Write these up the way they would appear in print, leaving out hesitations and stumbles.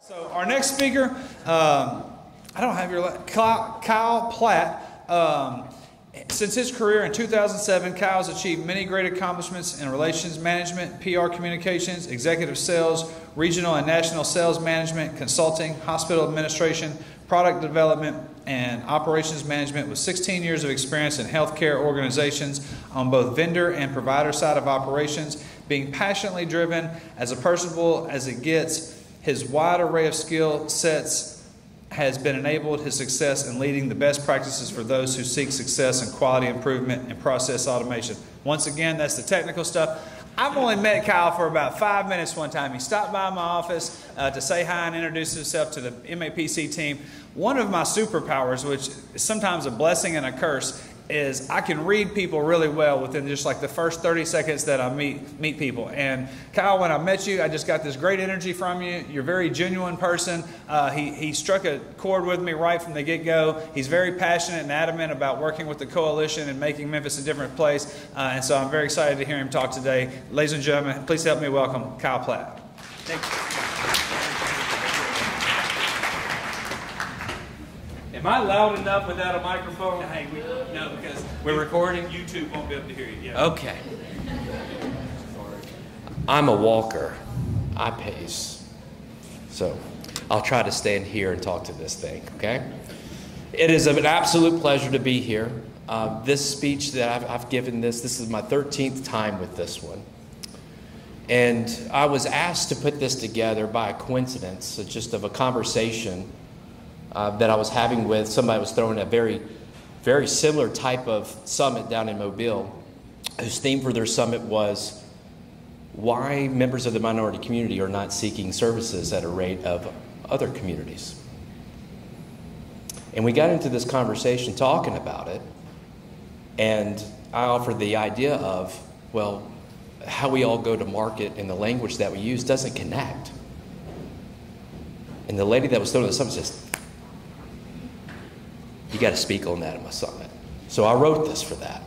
So our next speaker, I don't have your Kyle Platt. Since his career in 2007, Kyle has achieved many great accomplishments in relations management, PR communications, executive sales, regional and national sales management, consulting, hospital administration, product development, and operations management with 16 years of experience in healthcare organizations on both vendor and provider side of operations, being passionately driven as personable as it gets. His wide array of skill sets has been enabled his success in leading the best practices for those who seek success in quality improvement and process automation. Once again, that's the technical stuff. I've only met Kyle for about 5 minutes one time. He stopped by my office to say hi and introduce himself to the MAPC team. One of my superpowers, which is sometimes a blessing and a curse, is I can read people really well within just like the first 30 seconds that I meet people. And Kyle, when I met you, I just got this great energy from you. You're a very genuine person. He struck a chord with me right from the get-go. He's very passionate and adamant about working with the coalition and making Memphis a different place. And so I'm very excited to hear him talk today. Ladies and gentlemen, please help me welcome Kyle Platt. Thank you. Am I loud enough without a microphone? Hey, no, because we're recording? YouTube won't be able to hear you. Yeah. Okay. I'm a walker. I pace. So I'll try to stand here and talk to this thing, okay? It is an absolute pleasure to be here. This speech that I've given this is my 13th time with this one. And I was asked to put this together by a coincidence, just of a conversation that I was having with somebody who was throwing a very, very similar type of summit down in Mobile, whose theme for their summit was why members of the minority community are not seeking services at a rate of other communities. And we got into this conversation talking about it, and I offered the idea of, well, how we all go to market and the language that we use doesn't connect. And the lady that was throwing the summit says, you got to speak on that at my summit. So I wrote this for that.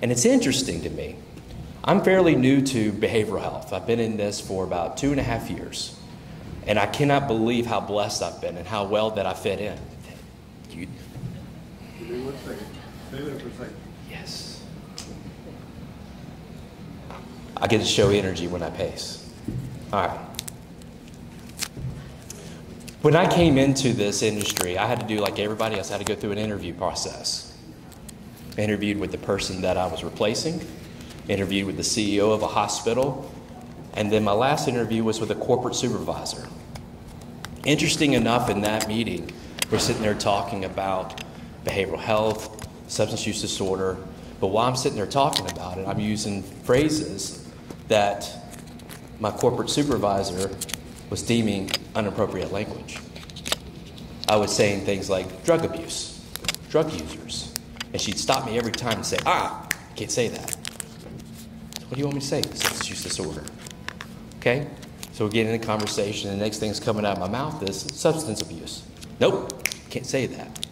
And it's interesting to me. I'm fairly new to behavioral health. I've been in this for about 2.5 years. And I cannot believe how blessed I've been and how well that I fit in. Give me 1 second. Stay there for a second. Yes. I get to show energy when I pace. All right. When I came into this industry, I had to do like everybody else. I had to go through an interview process. I interviewed with the person that I was replacing, interviewed with the CEO of a hospital, and then my last interview was with a corporate supervisor. Interesting enough, in that meeting, we're sitting there talking about behavioral health, substance use disorder, but while I'm sitting there talking about it, I'm using phrases that my corporate supervisor was deeming inappropriate language. I was saying things like drug abuse, drug users, and she'd stop me every time and say, can't say that. So what do you want me to say? Substance use disorder. Okay? So we're getting in a conversation, and the next thing's coming out of my mouth is substance abuse. Nope, can't say that.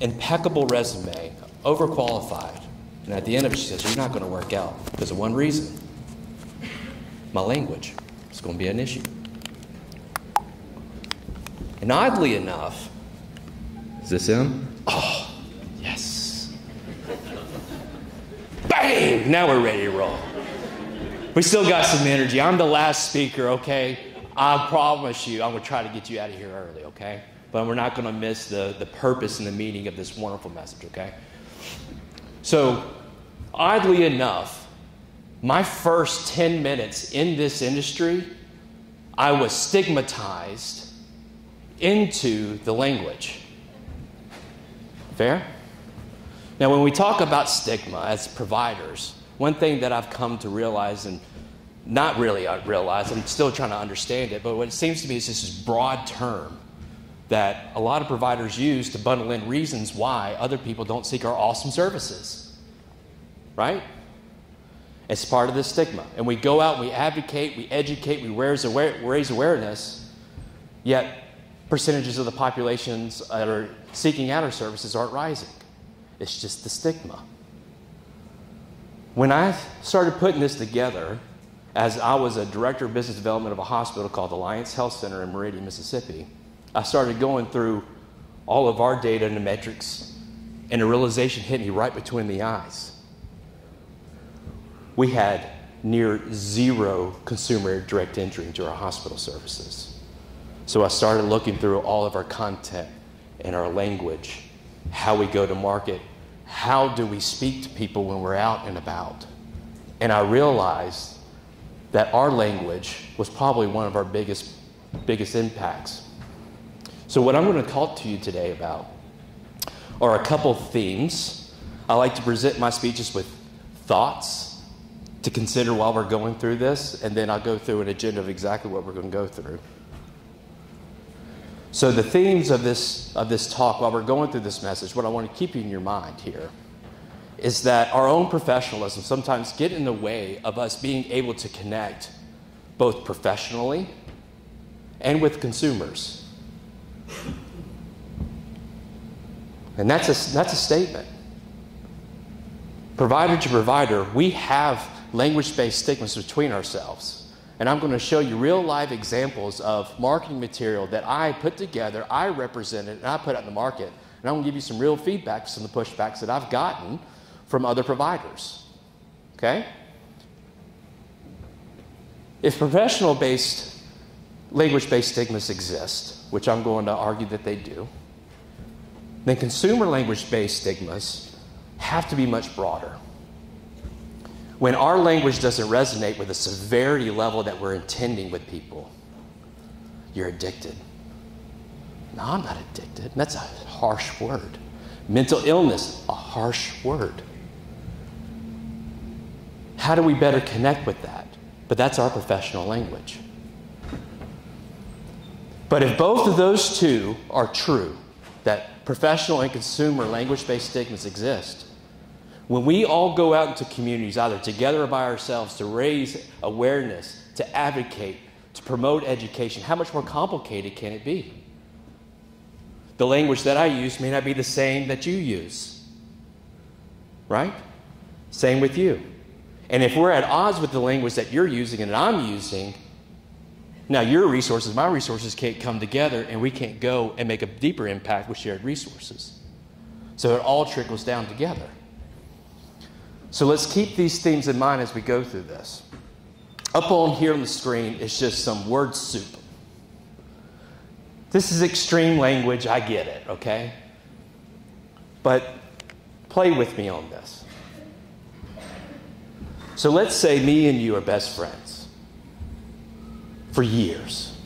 Impeccable resume, overqualified, and at the end of it she says, you're not going to work out because of one reason. My language. It's going to be an issue. And oddly enough, is this him? Oh, yes. Bang! Now we're ready to roll. We still got some energy. I'm the last speaker, okay? I promise you, I'm going to try to get you out of here early, okay? But we're not going to miss the purpose and the meaning of this wonderful message, okay? So, oddly enough, my first 10 minutes in this industry, I was stigmatized into the language. Fair? Now, when we talk about stigma as providers, one thing that I've come to realize, and not really realize, I'm still trying to understand it, but what it seems to me is just this broad term that a lot of providers use to bundle in reasons why other people don't seek our awesome services. Right? It's part of the stigma. And we go out, we advocate, we educate, we raise awareness, yet percentages of the populations that are seeking out our services aren't rising. It's just the stigma. When I started putting this together, as I was a director of business development of a hospital called Alliance Health Center in Meridian, Mississippi, I started going through all of our data and the metrics, and a realization hit me right between the eyes. We had near zero consumer direct entry into our hospital services. So I started looking through all of our content and our language, how we go to market, how do we speak to people when we're out and about. And I realized that our language was probably one of our biggest impacts. So what I'm going to talk to you today about are a couple themes. I like to present my speeches with thoughts to consider while we're going through this, and then I'll go through an agenda of exactly what we're going to go through. So the themes of this talk, while we're going through this message, what I want to keep in your mind here is that our own professionalism sometimes get in the way of us being able to connect both professionally and with consumers. And that's a statement. Provider to provider, we have language-based stigmas between ourselves. And I'm going to show you real live examples of marketing material that I put together, I represented, and I put out in the market. And I'm going to give you some real feedback, some of the pushbacks that I've gotten from other providers. Okay? If professional-based, language-based stigmas exist, which I'm going to argue that they do, then consumer language-based stigmas have to be much broader. When our language doesn't resonate with the severity level that we're intending with people, you're addicted. No, I'm not addicted. That's a harsh word. Mental illness, a harsh word. How do we better connect with that? But that's our professional language. But if both of those two are true, that professional and consumer language-based stigmas exist, when we all go out into communities, either together or by ourselves, to raise awareness, to advocate, to promote education, how much more complicated can it be? The language that I use may not be the same that you use, right? Same with you. And if we're at odds with the language that you're using and that I'm using, now your resources, my resources can't come together, and we can't go and make a deeper impact with shared resources. So it all trickles down together. So let's keep these themes in mind as we go through this. Up on here on the screen is just some word soup. This is extreme language, I get it, okay? But play with me on this. So let's say me and you are best friends for years.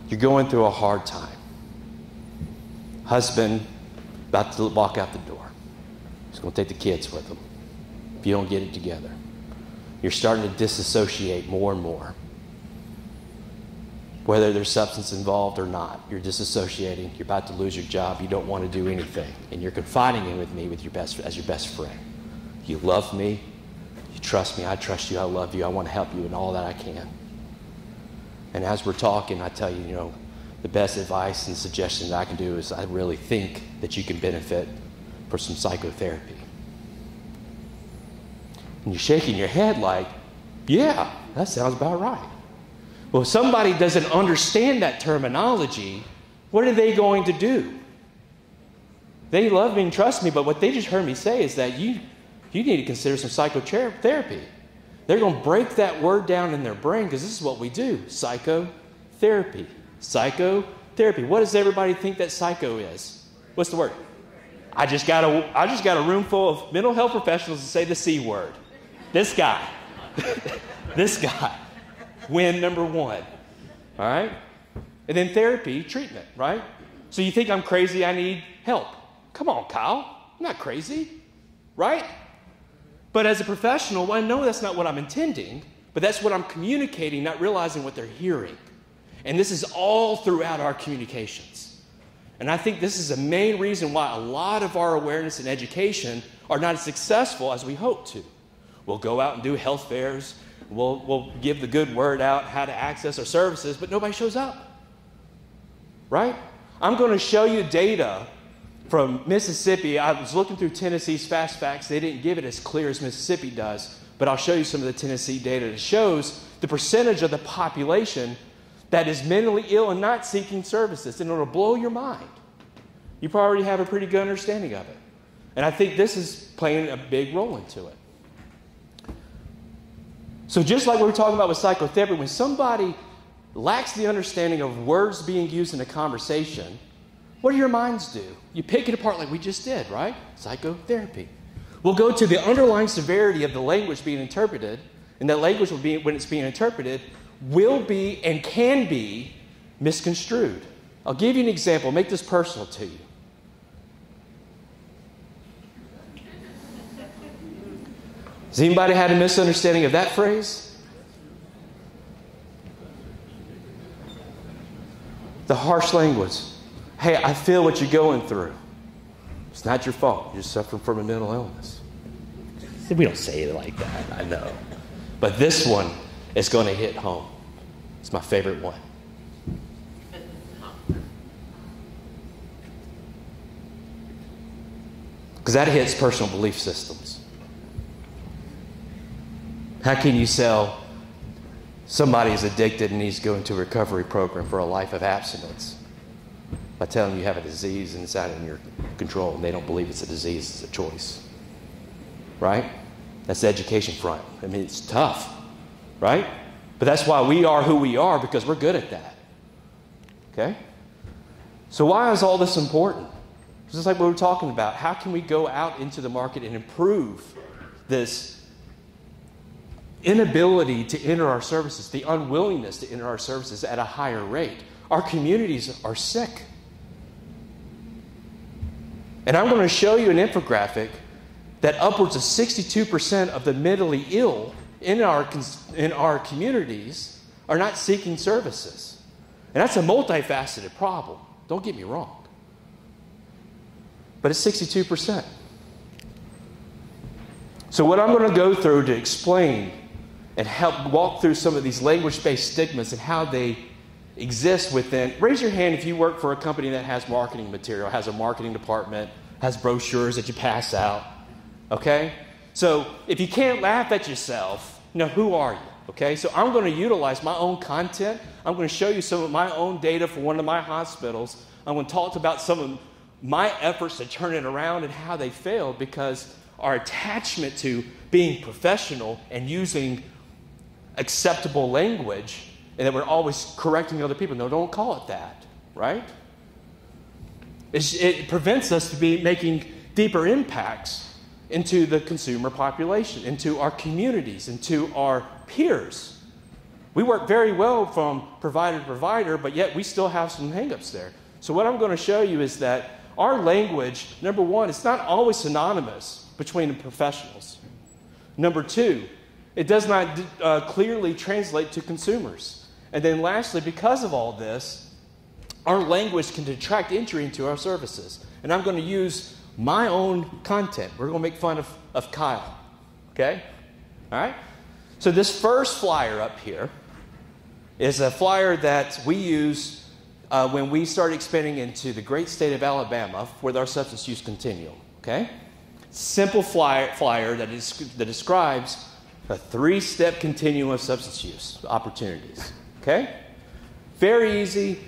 You're going through a hard time. Husband about to walk out the door. He's going to take the kids with him if you don't get it together. You're starting to disassociate more and more. Whether there's substance involved or not, you're disassociating. You're about to lose your job. You don't want to do anything. And you're confiding in with me as your best friend. You love me. You trust me. I trust you. I love you. I want to help you in all that I can. And as we're talking, I tell you, the best advice and suggestion that I can do is I really think that you can benefit for some psychotherapy. And you're shaking your head like, yeah, that sounds about right. Well, if somebody doesn't understand that terminology, what are they going to do? They love me and trust me, but what they just heard me say is that you need to consider some psychotherapy. They're going to break that word down in their brain because this is what we do. Psychotherapy. Psychotherapy. What does everybody think that psycho is? What's the word? I just got a room full of mental health professionals to say the C word. This guy. This guy. Win number one. All right? And then therapy, treatment, right? So you think I'm crazy, I need help. Come on, Kyle. I'm not crazy. Right? But as a professional, well, I know that's not what I'm intending, but that's what I'm communicating, not realizing what they're hearing. And this is all throughout our communications. And I think this is the main reason why a lot of our awareness and education are not as successful as we hope to. We'll go out and do health fairs. We'll give the good word out how to access our services, but nobody shows up. Right? I'm going to show you data from Mississippi. I was looking through Tennessee's Fast Facts. They didn't give it as clear as Mississippi does. but I'll show you some of the Tennessee data that shows the percentage of the population that is mentally ill and not seeking services, and it'll blow your mind. You probably already have a pretty good understanding of it. And I think this is playing a big role into it. So just like we were talking about with psychotherapy, when somebody lacks the understanding of words being used in a conversation, what do your minds do? You pick it apart like we just did, right? Psychotherapy. We'll go to the underlying severity of the language being interpreted, and that language will be, when it's being interpreted, will be and can be misconstrued. I'll give you an example. Make this personal to you. Has anybody had a misunderstanding of that phrase? The harsh language. Hey, I feel what you're going through. It's not your fault. You're suffering from a mental illness. We don't say it like that, I know. But this one is going to hit home. It's my favorite one. Because that hits personal belief systems. How can you sell somebody is addicted and needs to go into a recovery program for a life of abstinence by telling them you have a disease and it's out of your control and they don't believe it's a disease, it's a choice? Right? That's the education front. I mean, it's tough, right? But that's why we are who we are, because we're good at that. Okay? So why is all this important? Just like what we were talking about, how can we go out into the market and improve this inability to enter our services, the unwillingness to enter our services at a higher rate? Our communities are sick. And I'm going to show you an infographic that upwards of 62% of the mentally ill in our communities are not seeking services. And that's a multifaceted problem. Don't get me wrong. But it's 62%. So what I'm going to go through to explain and help walk through some of these language-based stigmas and how they exist within. Raise your hand if you work for a company that has marketing material, has a marketing department, has brochures that you pass out. Okay? So if you can't laugh at yourself, who are you? Okay? So I'm going to utilize my own content. I'm going to show you some of my own data for one of my hospitals. I'm going to talk about some of my efforts to turn it around and how they failed, because our attachment to being professional and using acceptable language, and that we're always correcting other people. No, don't call it that, right? It prevents us to be making deeper impacts into the consumer population, into our communities, into our peers. We work very well from provider to provider, but yet we still have some hangups there. So what I'm going to show you is that our language, number one, it's not always synonymous between the professionals. Number two, it does not clearly translate to consumers. And then lastly, because of all this, our language can detract entry into our services. And I'm going to use my own content. We're going to make fun of Kyle. Okay? All right? So this first flyer up here is a flyer that we use when we started expanding into the great state of Alabama with our substance use continuum. Okay? Simple flyer that describes a 3-step continuum of substance use opportunities. Okay? Very easy.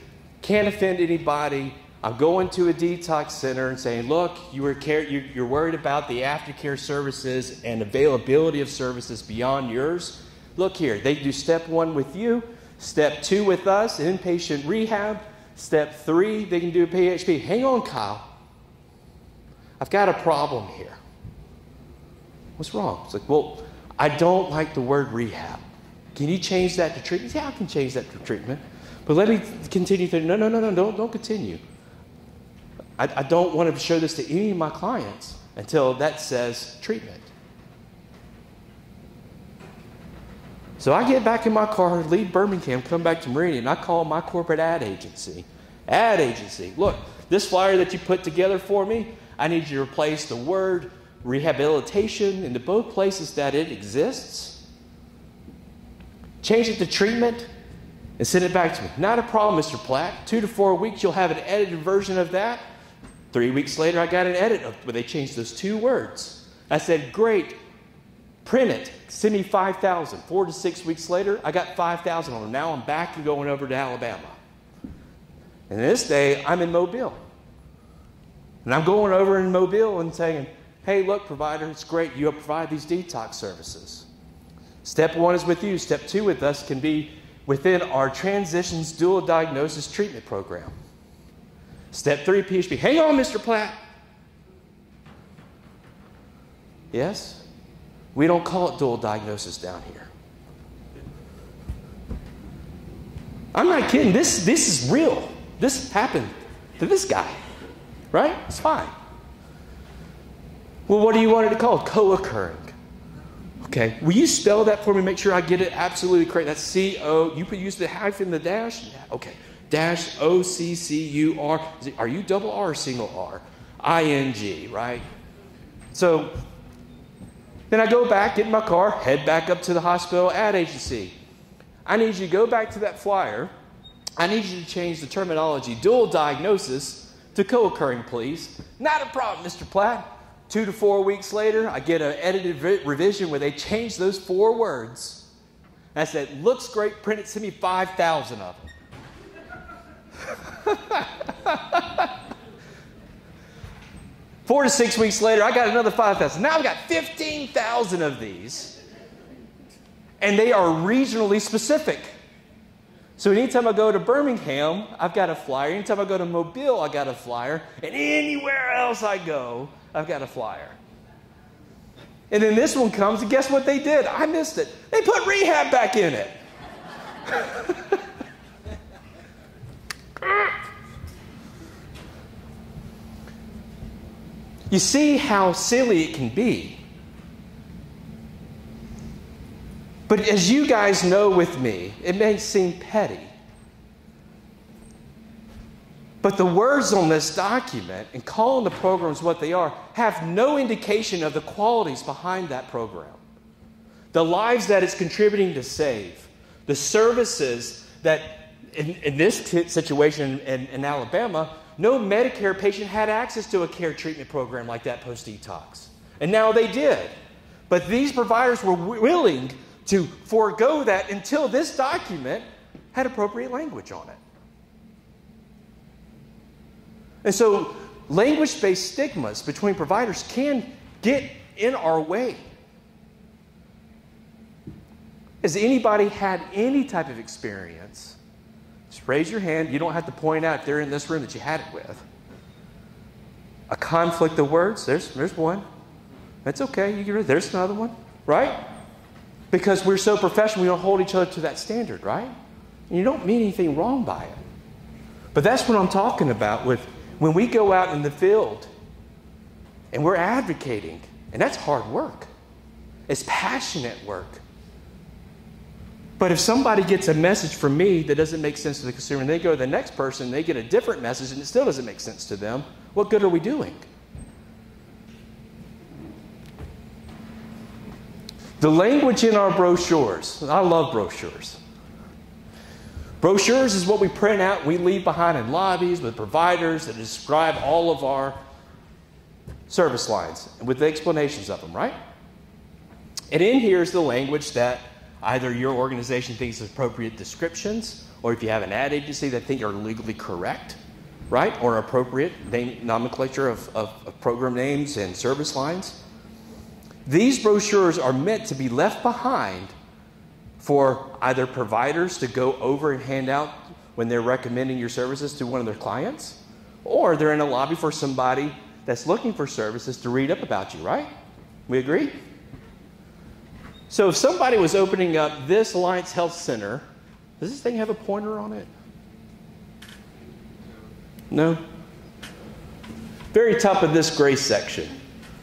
Can't offend anybody. I'm going to a detox center and saying, look, you're worried about the aftercare services and availability of services beyond yours. Look here. They do step 1 with you. Step 2 with us, inpatient rehab. Step 3, they can do a PHP. Hang on, Kyle. I've got a problem here. What's wrong? It's like, well, I don't like the word rehab. Can you change that to treatment? Yeah, I can change that to treatment. But let me continue to, no, don't continue. I don't want to show this to any of my clients until that says treatment. So I get back in my car, leave Birmingham, come back to Meridian, and I call my corporate ad agency. Ad agency, look, this flyer that you put together for me, I need you to replace the word rehabilitation into both places that it exists. Change it to treatment and send it back to me. Not a problem, Mr. Platt. 2 to 4 weeks, you'll have an edited version of that. 3 weeks later, I got an edit where they changed those 2 words. I said, great. Print it. Send me 5,000. 4 to 6 weeks later, I got 5,000 on them. Now I'm back and going over to Alabama. And this day, I'm in Mobile. And I'm going over in Mobile and saying, hey, look, provider, it's great. You provide these detox services. Step 1 is with you. Step 2 with us can be within our Transitions Dual Diagnosis Treatment Program. Step 3, PHP. Hang on, Mr. Platt. Yes? We don't call it dual diagnosis down here. I'm not kidding. This is real. This happened to this guy. Right? It's fine. Well, what do you want it to call? Co-occurring. Okay. Will you spell that for me? Make sure I get it absolutely correct. That's C-O. You use the hyphen, the dash? Yeah. Okay. Dash O-C-C-U-R. Are you double R or single R? I-N-G, right? So then I go back, get in my car, head back up to the hospital ad agency. I need you to go back to that flyer. I need you to change the terminology dual diagnosis to co-occurring, please. Not a problem, Mr. Platt. 2 to 4 weeks later, I get an edited revision where they change those 4 words. And I said, looks great, print it, send me 5,000 of them. 4 to 6 weeks later, I got another 5,000. Now I've got 15,000 of these. And they are regionally specific. So anytime I go to Birmingham, I've got a flyer. Anytime I go to Mobile, I got a flyer. And anywhere else I go, I've got a flyer. And then this one comes, and guess what they did? I missed it. They put rehab back in it. You see how silly it can be. But as you guys know with me, it may seem petty. But the words on this document and calling the programs what they are have no indication of the qualities behind that program. The lives that it's contributing to save. The services that, in this situation in Alabama, no Medicare patient had access to a care treatment program like that post-detox. And now they did. But these providers were willing to forego that until this document had appropriate language on it. And so language-based stigmas between providers can get in our way. Has anybody had any type of experience? Just raise your hand. You don't have to point out if they're in this room that you had it with. A conflict of words. There's one. That's okay. There's another one. Right? Because we're so professional, we don't hold each other to that standard, right? And you don't mean anything wrong by it. But that's what I'm talking about with when we go out in the field and we're advocating, and that's hard work. It's passionate work. But if somebody gets a message from me that doesn't make sense to the consumer, and they go to the next person, they get a different message, and it still doesn't make sense to them, what good are we doing? The language in our brochures, I love brochures. Brochures is what we print out, we leave behind in lobbies with providers that describe all of our service lines with the explanations of them, right? And in here is the language that either your organization thinks is appropriate descriptions, or if you have an ad agency that think are legally correct, right? Or appropriate nomenclature of program names and service lines. These brochures are meant to be left behind for either providers to go over and hand out when they're recommending your services to one of their clients, or they're in a lobby for somebody that's looking for services to read up about you, right? We agree? So if somebody was opening up this Alliance Health Center, does this thing have a pointer on it? No? Very top of this gray section.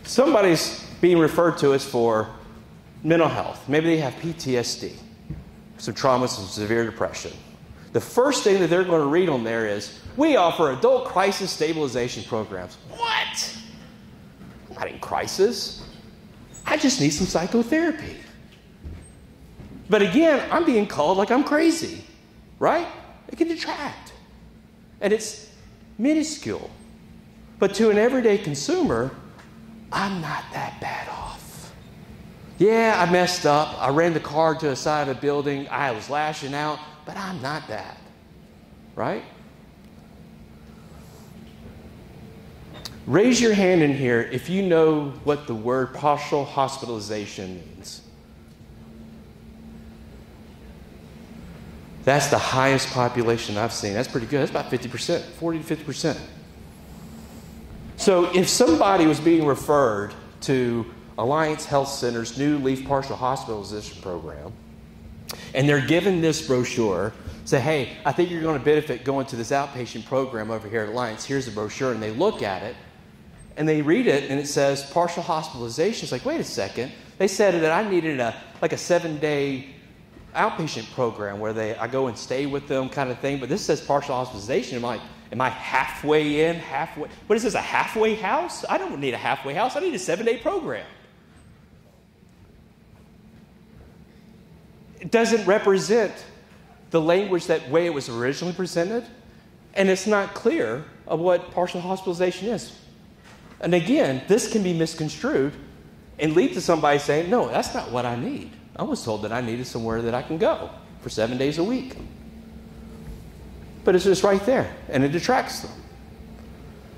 Somebody's being referred to as for mental health. Maybe they have PTSD, some trauma, some severe depression. The first thing that they're going to read on there is, we offer adult crisis stabilization programs. What? I'm not in crisis. I just need some psychotherapy. But again, I'm being called like I'm crazy, right? It can detract. And it's minuscule. But to an everyday consumer, I'm not that bad off. Yeah, I messed up. I ran the car to the side of a building. I was lashing out, but I'm not that. Right? Raise your hand in here if you know what the word partial hospitalization means. That's the highest population I've seen. That's pretty good. That's about 50%, 40 to 50%. So if somebody was being referred to Alliance Health Center's new Leaf Partial Hospitalization Program, and they're given this brochure, say, hey, I think you're going to benefit going to this outpatient program over here at Alliance. Here's the brochure. And they look at it, and they read it, and it says partial hospitalization. It's like, wait a second. They said that I needed a 7-day outpatient program where I go and stay with them kind of thing. But this says partial hospitalization. I'm like, am I halfway in, halfway? What is this, a halfway house? I don't need a halfway house. I need a 7-day program. It doesn't represent the language that way it was originally presented, and it's not clear of what partial hospitalization is. And again, this can be misconstrued and lead to somebody saying, no, that's not what I need. I was told that I needed somewhere that I can go for 7 days a week. But it's just right there, and it detracts them.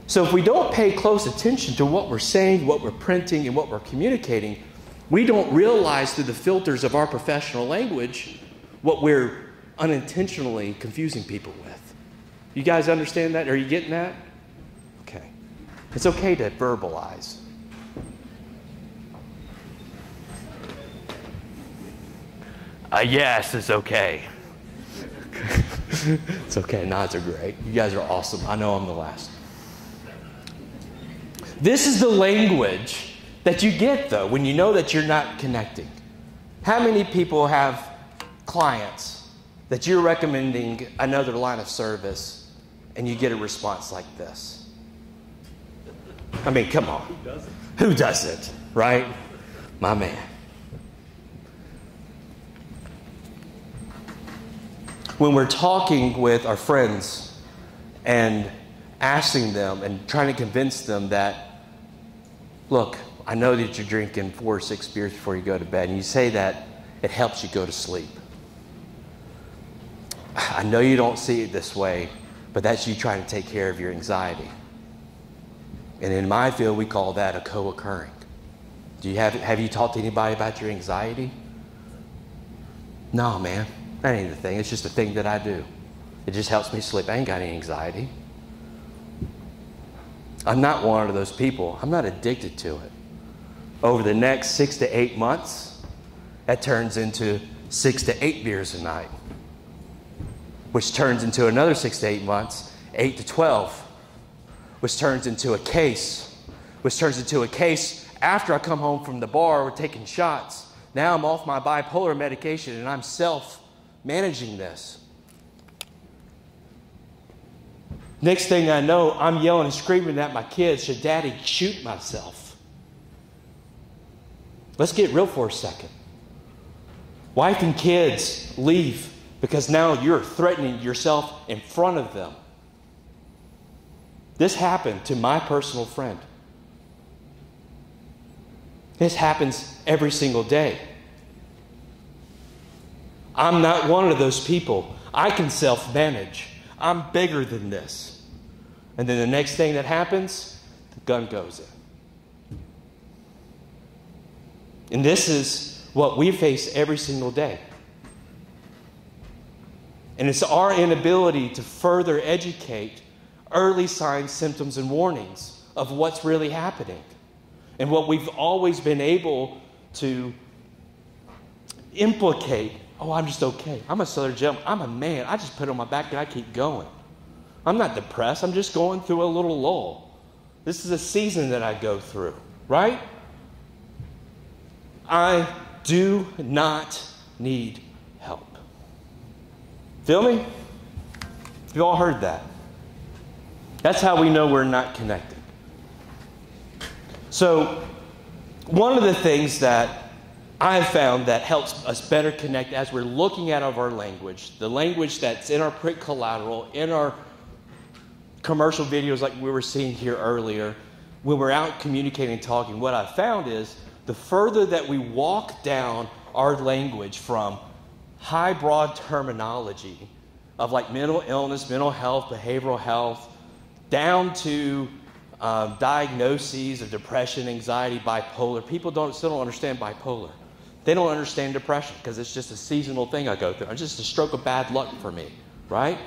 So if we don't pay close attention to what we're saying, what we're printing, and what we're communicating, we don't realize through the filters of our professional language what we're unintentionally confusing people with. You guys understand that? Are you getting that? Okay. It's okay to verbalize. Yes, it's okay. It's okay. Nods are great. You guys are awesome. I know I'm the last. This is the language that you get, though, when you know that you're not connecting. How many people have clients that you're recommending another line of service and you get a response like this? I mean, come on. Who doesn't? Who doesn't, right? My man. When we're talking with our friends and asking them and trying to convince them that, look, I know that you're drinking 4 or 6 beers before you go to bed, and you say that it helps you go to sleep. I know you don't see it this way, but that's you trying to take care of your anxiety. And in my field, we call that a co-occurring. Have you talked to anybody about your anxiety? No, man. That ain't the thing. It's just a thing that I do. It just helps me sleep. I ain't got any anxiety. I'm not one of those people. I'm not addicted to it. Over the next 6 to 8 months, that turns into 6 to 8 beers a night, which turns into another 6 to 8 months, 8 to 12, which turns into a case, after I come home from the bar, we're taking shots. Now I'm off my bipolar medication and I'm self-managing this. Next thing I know, I'm yelling and screaming at my kids, should Daddy shoot myself? Let's get real for a second. Wife and kids leave because now you're threatening yourself in front of them. This happened to my personal friend. This happens every single day. I'm not one of those people. I can self-manage. I'm bigger than this. And then the next thing that happens, the gun goes in. And this is what we face every single day. And it's our inability to further educate early signs, symptoms, and warnings of what's really happening. And what we've always been able to implicate, oh, I'm just okay. I'm a Southern gentleman. I'm a man. I just put it on my back and I keep going. I'm not depressed. I'm just going through a little lull. This is a season that I go through, right? I do not need help. Feel me? You've all heard that. That's how we know we're not connected. So, one of the things that I've found that helps us better connect as we're looking at our language, the language that's in our print collateral, in our commercial videos like we were seeing here earlier, when we're out communicating and talking, what I've found is the further that we walk down our language from high, broad terminology of like mental illness, mental health, behavioral health, down to diagnoses of depression, anxiety, bipolar. People still don't understand bipolar. They don't understand depression because it's just a seasonal thing I go through. It's just a stroke of bad luck for me, right?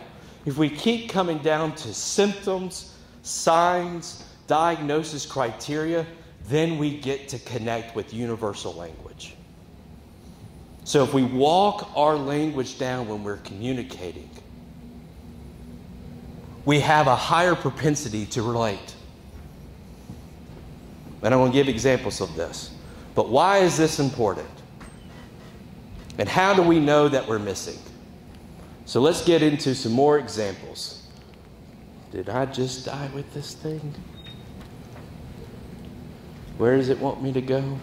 If we keep coming down to symptoms, signs, diagnosis criteria, then we get to connect with universal language. So if we walk our language down when we're communicating, we have a higher propensity to relate. And I'm going to give examples of this. But why is this important? And how do we know that we're missing? So let's get into some more examples. Did I just die with this thing? Where does it want me to go?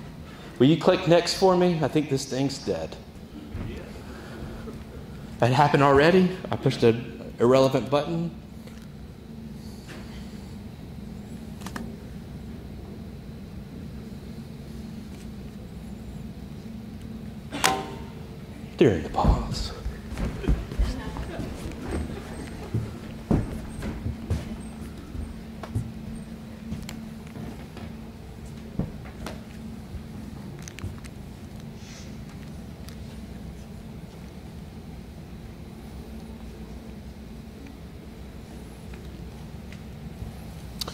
Will you click next for me? I think this thing's dead. That happened already? I pushed an irrelevant button. During the pause.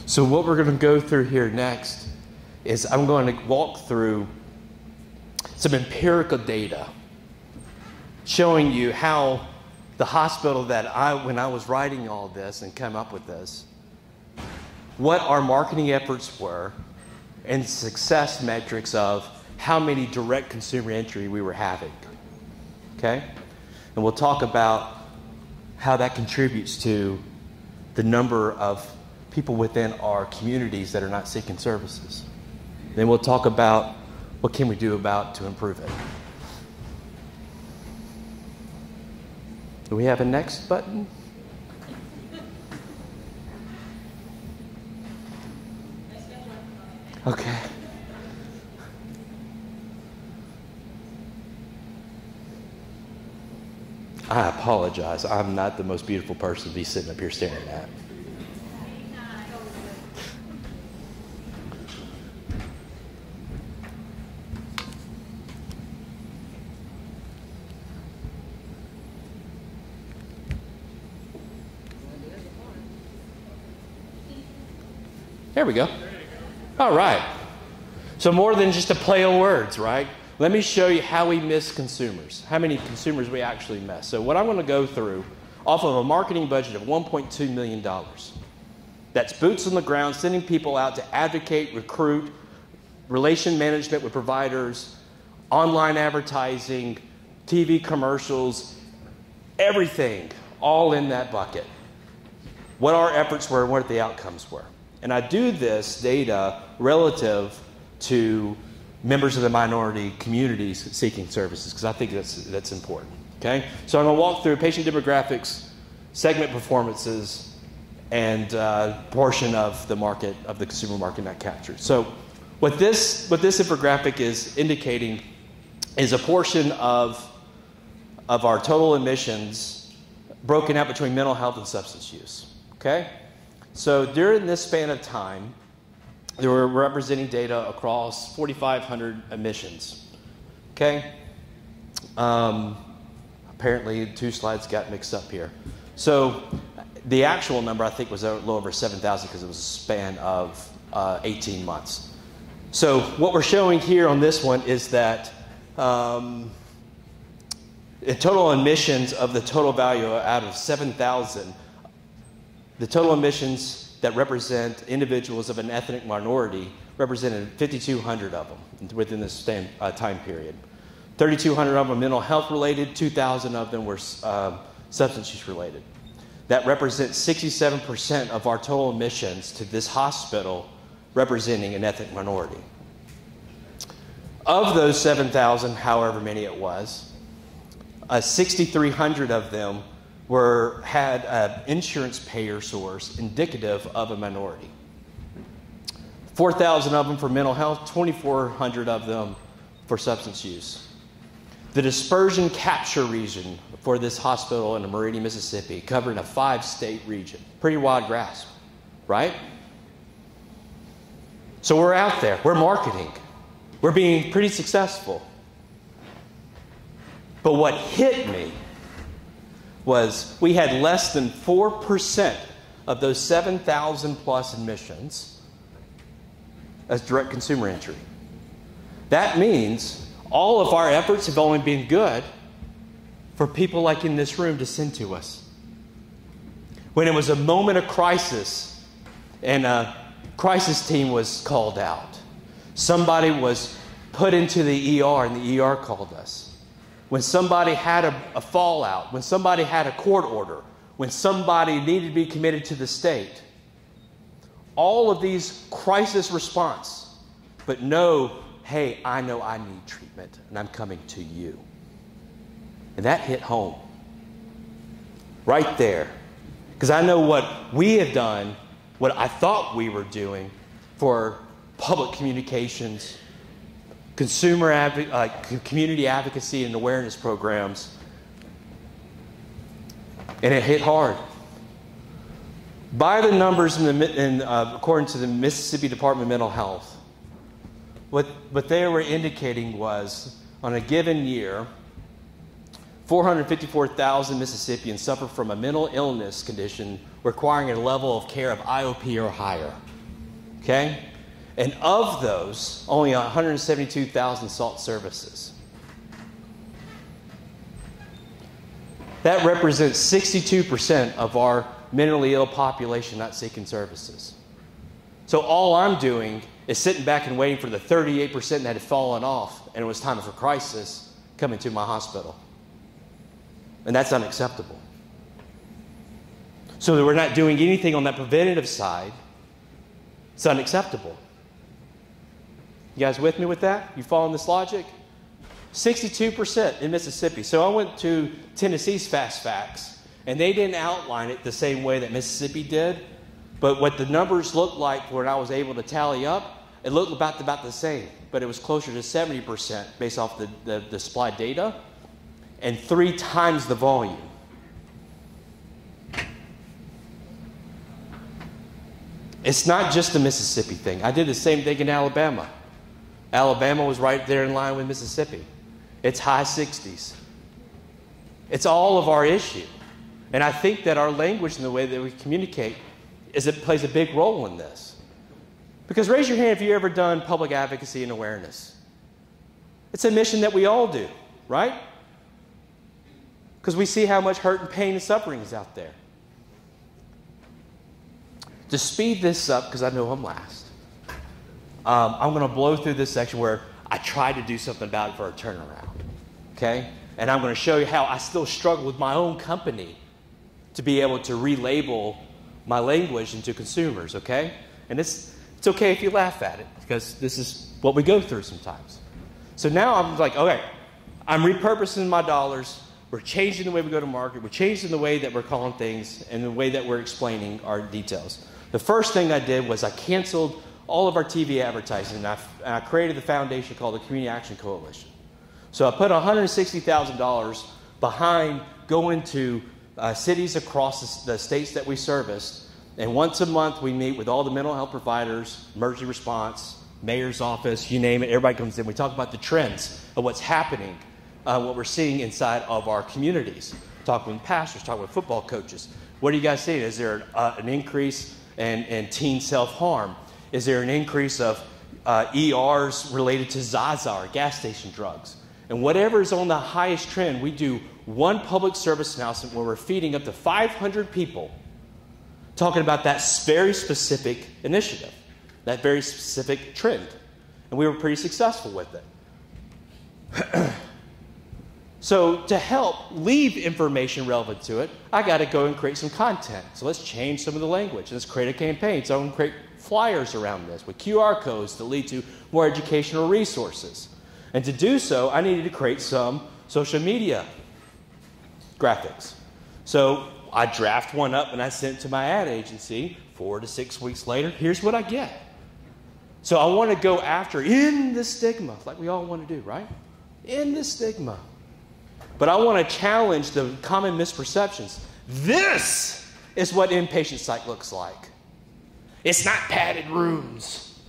So what we're going to go through here next is I'm going to walk through some empirical data showing you how the hospital that when I was writing all this and come up with this, what our marketing efforts were and success metrics of how many direct consumer entry we were having. Okay? And we'll talk about how that contributes to the number of people within our communities that are not seeking services. Then we'll talk about what can we do to improve it. Do we have a next button? Okay. I apologize. I'm not the most beautiful person to be sitting up here staring at. There we go. All right. So more than just a play of words, right? Let me show you how we miss consumers, how many consumers we actually miss. So what I'm going to go through off of a marketing budget of $1.2 million. That's boots on the ground, sending people out to advocate, recruit, relation management with providers, online advertising, TV commercials, everything, all in that bucket. What our efforts were and what the outcomes were. And I do this data relative to members of the minority communities seeking services because I think that's important. Okay? So I'm going to walk through patient demographics, segment performances, and portion of the market, of the consumer market not captured. So what this infographic is indicating is a portion of our total admissions broken out between mental health and substance use. Okay? So during this span of time, they were representing data across 4,500 admissions. Okay? Apparently, 2 slides got mixed up here. So the actual number, I think, was a little over 7,000 because it was a span of 18 months. So what we're showing here on this one is that the total admissions of the total value out of 7,000, the total admissions that represent individuals of an ethnic minority represented 5,200 of them within this same time period. 3,200 of them mental health related, 2,000 of them were substance use related. That represents 67% of our total admissions to this hospital representing an ethnic minority. Of those 7,000, however many it was, 6,300 of them had an insurance payer source indicative of a minority. 4,000 of them for mental health, 2,400 of them for substance use. The dispersion capture region for this hospital in Meridian, Mississippi, covering a 5-state region. Pretty wide grasp, right? So we're out there, we're marketing, we're being pretty successful. But what hit me was we had less than 4% of those 7,000 plus admissions as direct consumer entry. That means all of our efforts have only been good for people like in this room to send to us. When it was a moment of crisis and a crisis team was called out, somebody was put into the ER and the ER called us. When somebody had a fallout, when somebody had a court order, when somebody needed to be committed to the state, all of these crisis response, but no, hey, I know I need treatment and I'm coming to you. And that hit home right there. Because I know what we have done, what I thought we were doing for public communications, community advocacy and awareness programs, and it hit hard. By the numbers according to the Mississippi Department of Mental Health, what they were indicating was, on a given year, 454,000 Mississippians suffer from a mental illness condition requiring a level of care of IOP or higher. Okay? And of those, only 172,000 sought services. That represents 62% of our mentally ill population not seeking services. So all I'm doing is sitting back and waiting for the 38% that had fallen off and it was time for crisis coming to my hospital. And that's unacceptable. So that we're not doing anything on that preventative side, it's unacceptable. You guys with me with that? You following this logic? 62% in Mississippi. So I went to Tennessee's Fast Facts, and they didn't outline it the same way that Mississippi did. But what the numbers looked like when I was able to tally up, it looked about the same. But it was closer to 70% based off the supplied data, and 3 times the volume. It's not just a Mississippi thing. I did the same thing in Alabama. Alabama was right there in line with Mississippi. It's high 60s. It's all of our issue. And I think that our language and the way that we communicate plays a big role in this. Because raise your hand if you've ever done public advocacy and awareness. It's a mission that we all do, right? Because we see how much hurt and pain and suffering is out there. To speed this up, because I know I'm last, I'm going to blow through this section where I tried to do something about it for a turnaround, okay? And I'm going to show you how I still struggle with my own company to be able to relabel my language into consumers, okay? And it's okay if you laugh at it, because this is what we go through sometimes. So now I'm like, okay, I'm repurposing my dollars. We're changing the way we go to market. We're changing the way that we're calling things and the way that we're explaining our details. The first thing I did was I canceled all of our TV advertising, and I created the foundation called the Community Action Coalition. So I put $160,000 behind going to cities across the states that we serviced, and once a month we meet with all the mental health providers, emergency response, mayor's office, you name it, everybody comes in. We talk about the trends of what's happening, what we're seeing inside of our communities. Talking with pastors, talking with football coaches. What are you guys seeing? Is there an increase in teen self-harm? Is there an increase of ERs related to Zaza or gas station drugs? And whatever is on the highest trend, we do one public service announcement where we're feeding up to 500 people talking about that very specific initiative, that very specific trend. And we were pretty successful with it. So to help leave information relevant to it, I got to go and create some content. So let's change some of the language. Let's create a campaign. So I'm going to create flyers around this with QR codes to lead to more educational resources. And to do so, I needed to create some social media graphics. So I draft one up and I sent it to my ad agency. 4 to 6 weeks later, here's what I get. So I want to go after in the stigma, like we all want to do, right? In the stigma. But I want to challenge the common misperceptions. This is what inpatient psych looks like. It's not padded rooms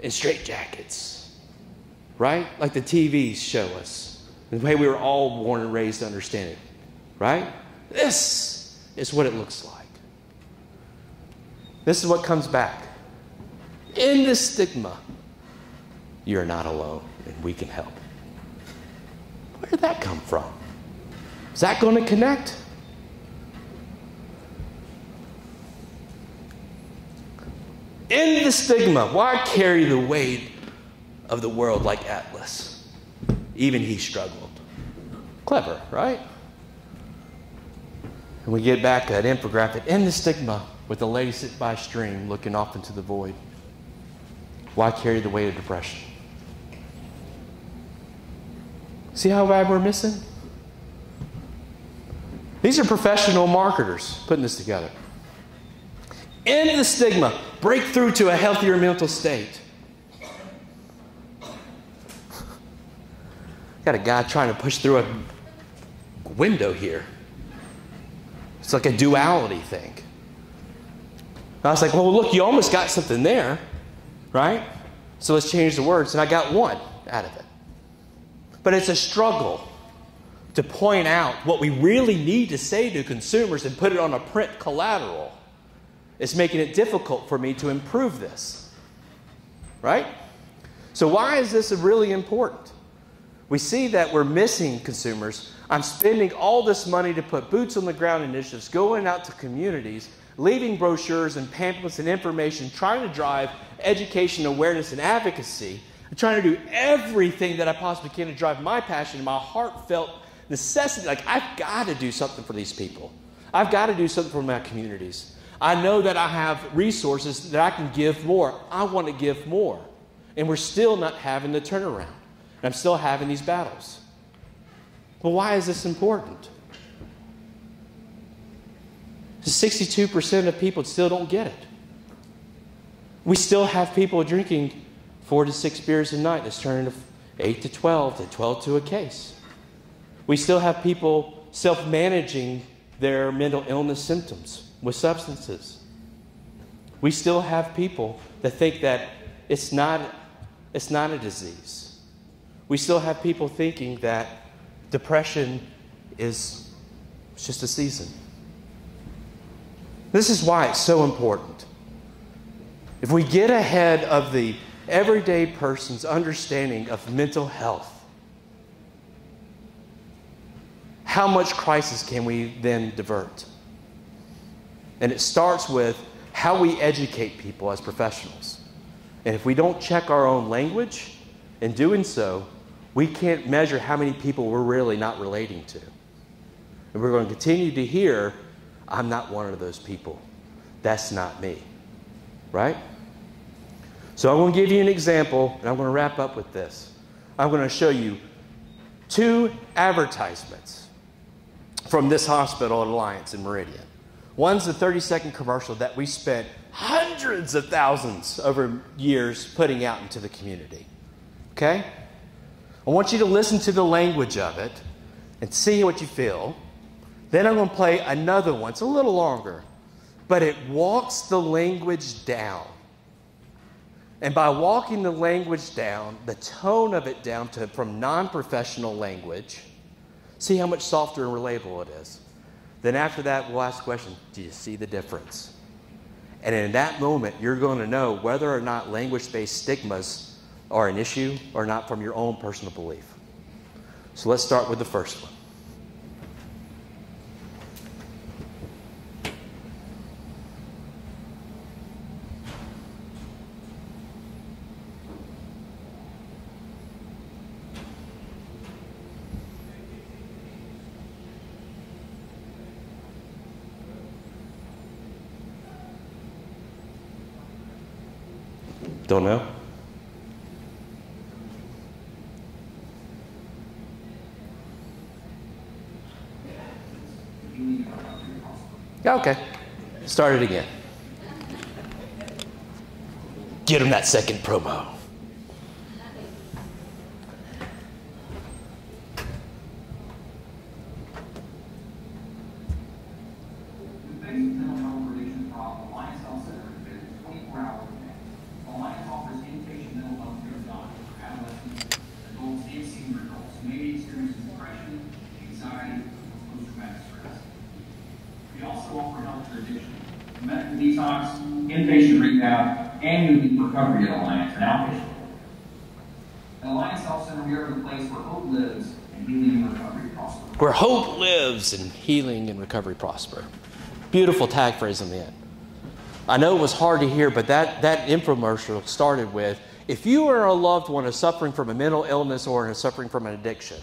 and straitjackets, right? Like the TVs show us, the way we were all born and raised to understand it, right? This is what it looks like. This is what comes back. In the stigma, you're not alone, and we can help. Where did that come from? Is that going to connect? In the stigma, why carry the weight of the world like Atlas? Even he struggled. Clever, right? And we get back at infographic. In the stigma, with the lady sitting by a stream looking off into the void. Why carry the weight of depression? See how bad we're missing? These are professional marketers putting this together. End the stigma. Break through to a healthier mental state. Got a guy trying to push through a window here. It's like a duality thing. I was like, well, look, you almost got something there, right? So let's change the words. And I got one out of it. But it's a struggle to point out what we really need to say to consumers and put it on a print collateral. It's making it difficult for me to improve this, right? So why is this really important? We see that we're missing consumers. I'm spending all this money to put boots on the ground initiatives, going out to communities, leaving brochures and pamphlets and information, trying to drive education, awareness, and advocacy. I'm trying to do everything that I possibly can to drive my passion and my heartfelt necessity. Like, I've got to do something for these people. I've got to do something for my communities. I know that I have resources that I can give more. I want to give more. And we're still not having the turnaround. And I'm still having these battles. Well, why is this important? 62% of people still don't get it. We still have people drinking 4 to 6 beers a night. That's turning to 8 to 12, to 12 to a case. We still have people self-managing their mental illness symptoms with substances. We still have people that think that it's not a disease. We still have people thinking that depression is just a season. This is why it's so important. If we get ahead of the everyday person's understanding of mental health, how much crisis can we then divert? And it starts with how we educate people as professionals. And if we don't check our own language, in doing so, we can't measure how many people we're really not relating to. And we're going to continue to hear, I'm not one of those people. That's not me. Right? So I'm going to give you an example, and I'm going to wrap up with this. I'm going to show you 2 advertisements from this hospital at Alliance in Meridian. One's a 30-second commercial that we spent hundreds of thousands over years putting out into the community. Okay? I want you to listen to the language of it and see what you feel. Then I'm going to play another one. It's a little longer, but it walks the language down. And by walking the language down, the tone of it down to from non-professional language, see how much softer and relatable it is. Then after that, we'll ask the question, do you see the difference? And in that moment, you're going to know whether or not language-based stigmas are an issue or not from your own personal belief. So let's start with the first one. Don't know? Okay. Start it again. Get them that second promo. Medical detox, inpatient rehab, and moving recovery at Alliance and outpatient. At Alliance Health Center, we are the place where hope lives and healing and recovery prosper. Where hope lives and healing and recovery prosper. Beautiful tag phrase in the end. I know it was hard to hear, but that infomercial started with, if you or a loved one is suffering from a mental illness or is suffering from an addiction,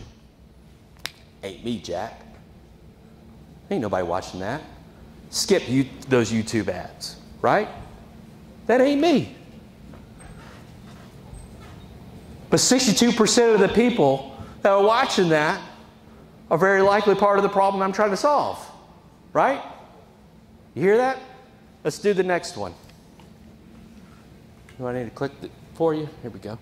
ain't me, Jack. Ain't nobody watching that. Skip those YouTube ads, right? That ain't me. But 62% of the people that are watching that are very likely part of the problem I'm trying to solve, right? You hear that? Let's do the next one. Do I need to click it for you? Here we go.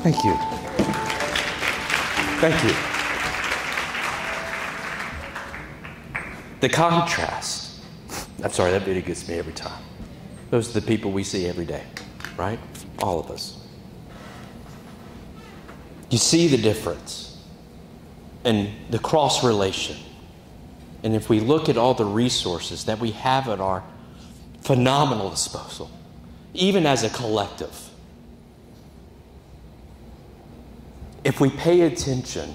Thank you. Thank you. The contrast I'm sorry, that video gets me every time. Those are the people we see every day, right? All of us. You see the difference and the cross relation. And if we look at all the resources that we have at our phenomenal disposal, even as a collective, if we pay attention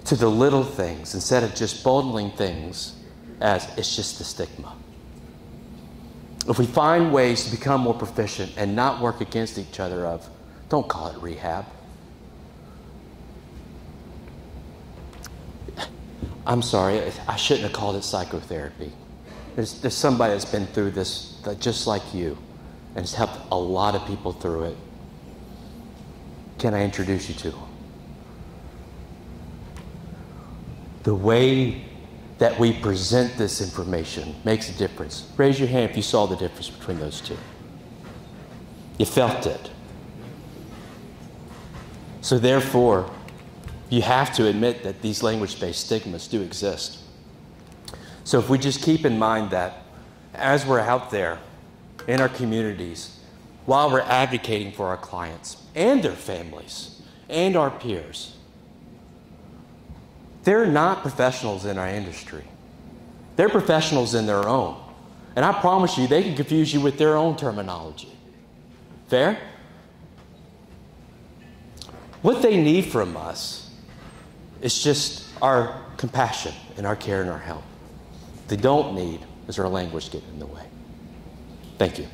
to the little things instead of just bundling things as it's just the stigma, if we find ways to become more proficient and not work against each other of, don't call it rehab. I'm sorry, I shouldn't have called it psychotherapy. There's somebody that's been through this just like you, and it's helped a lot of people through it. Can I introduce you to them? The way that we present this information makes a difference. Raise your hand if you saw the difference between those two. You felt it. So therefore, you have to admit that these language-based stigmas do exist. So if we just keep in mind that as we're out there in our communities, while we're advocating for our clients and their families and our peers, they're not professionals in our industry. They're professionals in their own. And I promise you, they can confuse you with their own terminology. Fair? What they need from us is just our compassion and our care and our help. What they don't need is our language getting in the way. Thank you.